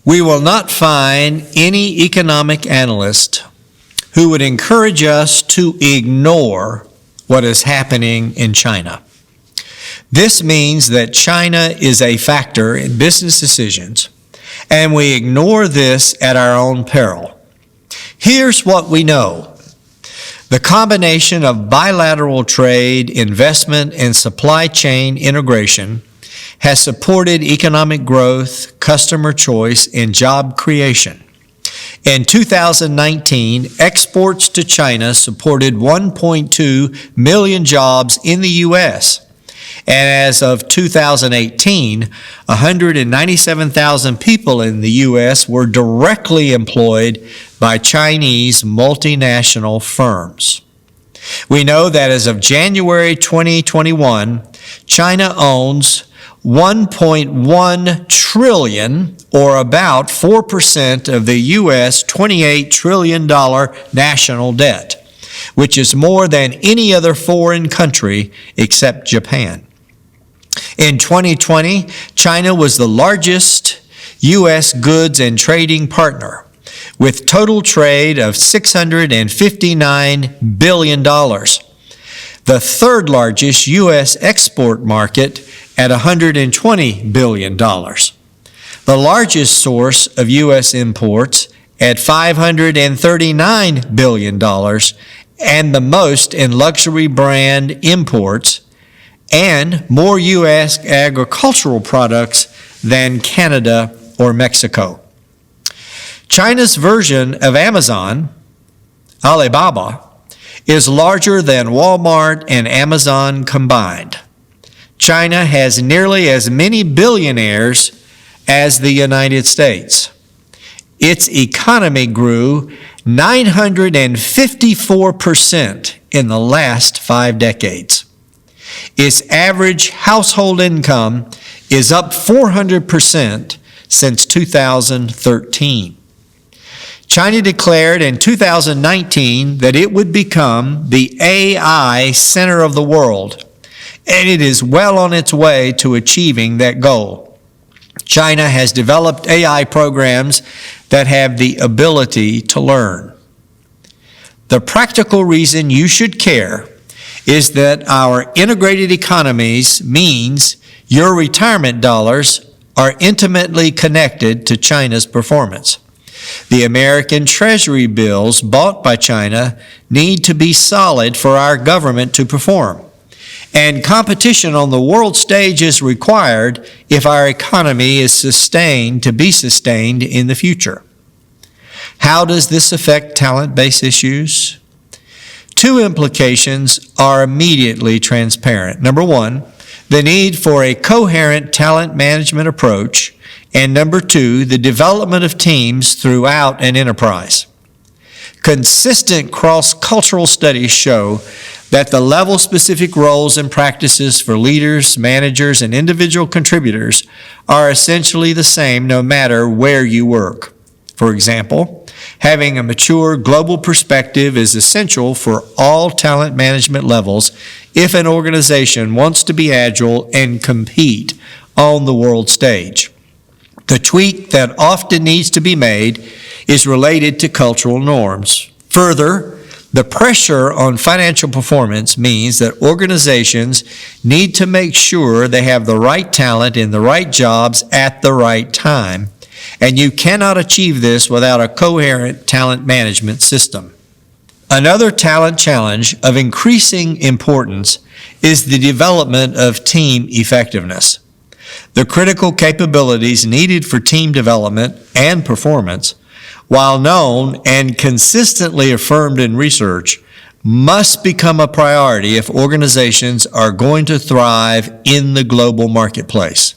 We will not find any economic analyst who would encourage us to ignore what is happening in China. This means that China is a factor in business decisions, and we ignore this at our own peril. Here's what we know. The combination of bilateral trade, investment, and supply chain integration has supported economic growth, customer choice, and job creation. In 2019, exports to China supported 1.2 million jobs in the U.S., and as of 2018, 197,000 people in the U.S. were directly employed by Chinese multinational firms. We know that as of January 2021, China owns 1.1 trillion, or about 4% of the U.S. $28 trillion national debt, which is more than any other foreign country except Japan. In 2020, China was the largest U.S. goods and trading partner, with total trade of $659 billion. The third largest U.S. export market at $120 billion. The largest source of U.S. imports at $539 billion, and the most in luxury brand imports, and more U.S. agricultural products than Canada or Mexico. China's version of Amazon, Alibaba, is larger than Walmart and Amazon combined. China has nearly as many billionaires as the United States. Its economy grew 954% in the last 5 decades. Its average household income is up 400% since 2013. China declared in 2019 that it would become the AI center of the world, and it is well on its way to achieving that goal. China has developed AI programs that have the ability to learn. The practical reason you should care is that our integrated economies means your retirement dollars are intimately connected to China's performance. The American Treasury bills bought by China need to be solid for our government to perform. And competition on the world stage is required if our economy is sustained in the future. How does this affect talent-based issues? 2 implications are immediately transparent. Number 1, the need for a coherent talent management approach, and number 2, the development of teams throughout an enterprise. Consistent cross-cultural studies show that the level-specific roles and practices for leaders, managers, and individual contributors are essentially the same no matter where you work. For example, having a mature global perspective is essential for all talent management levels if an organization wants to be agile and compete on the world stage. The tweak that often needs to be made is related to cultural norms. Further, the pressure on financial performance means that organizations need to make sure they have the right talent in the right jobs at the right time, and you cannot achieve this without a coherent talent management system. Another talent challenge of increasing importance is the development of team effectiveness. The critical capabilities needed for team development and performance, while known and consistently affirmed in research, must become a priority if organizations are going to thrive in the global marketplace.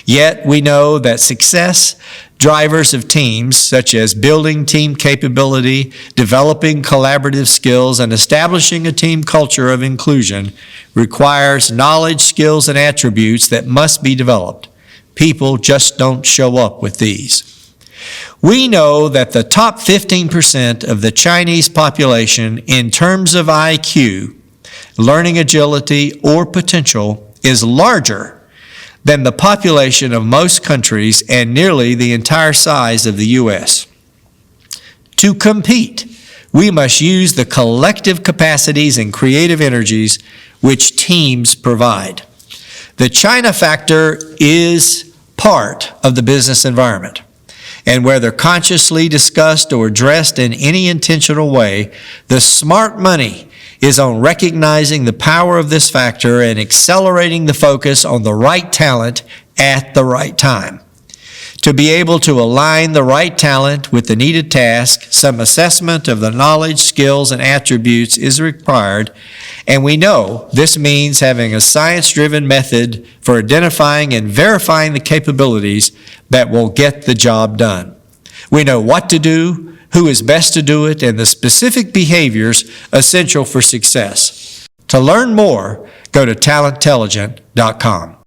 Yet we know that success drivers of teams, such as building team capability, developing collaborative skills, and establishing a team culture of inclusion, requires knowledge, skills, and attributes that must be developed. People just don't show up with these. We know that the top 15% of the Chinese population in terms of IQ, learning agility, or potential is larger than the population of most countries and nearly the entire size of the U.S. To compete, we must use the collective capacities and creative energies which teams provide. The China factor is part of the business environment, and whether consciously discussed or addressed in any intentional way, the smart money is on recognizing the power of this factor and accelerating the focus on the right talent at the right time. To be able to align the right talent with the needed task, some assessment of the knowledge, skills, and attributes is required, and we know this means having a science-driven method for identifying and verifying the capabilities that will get the job done. We know what to do, who is best to do it, and the specific behaviors essential for success. To learn more, go to TalentTelligent.com.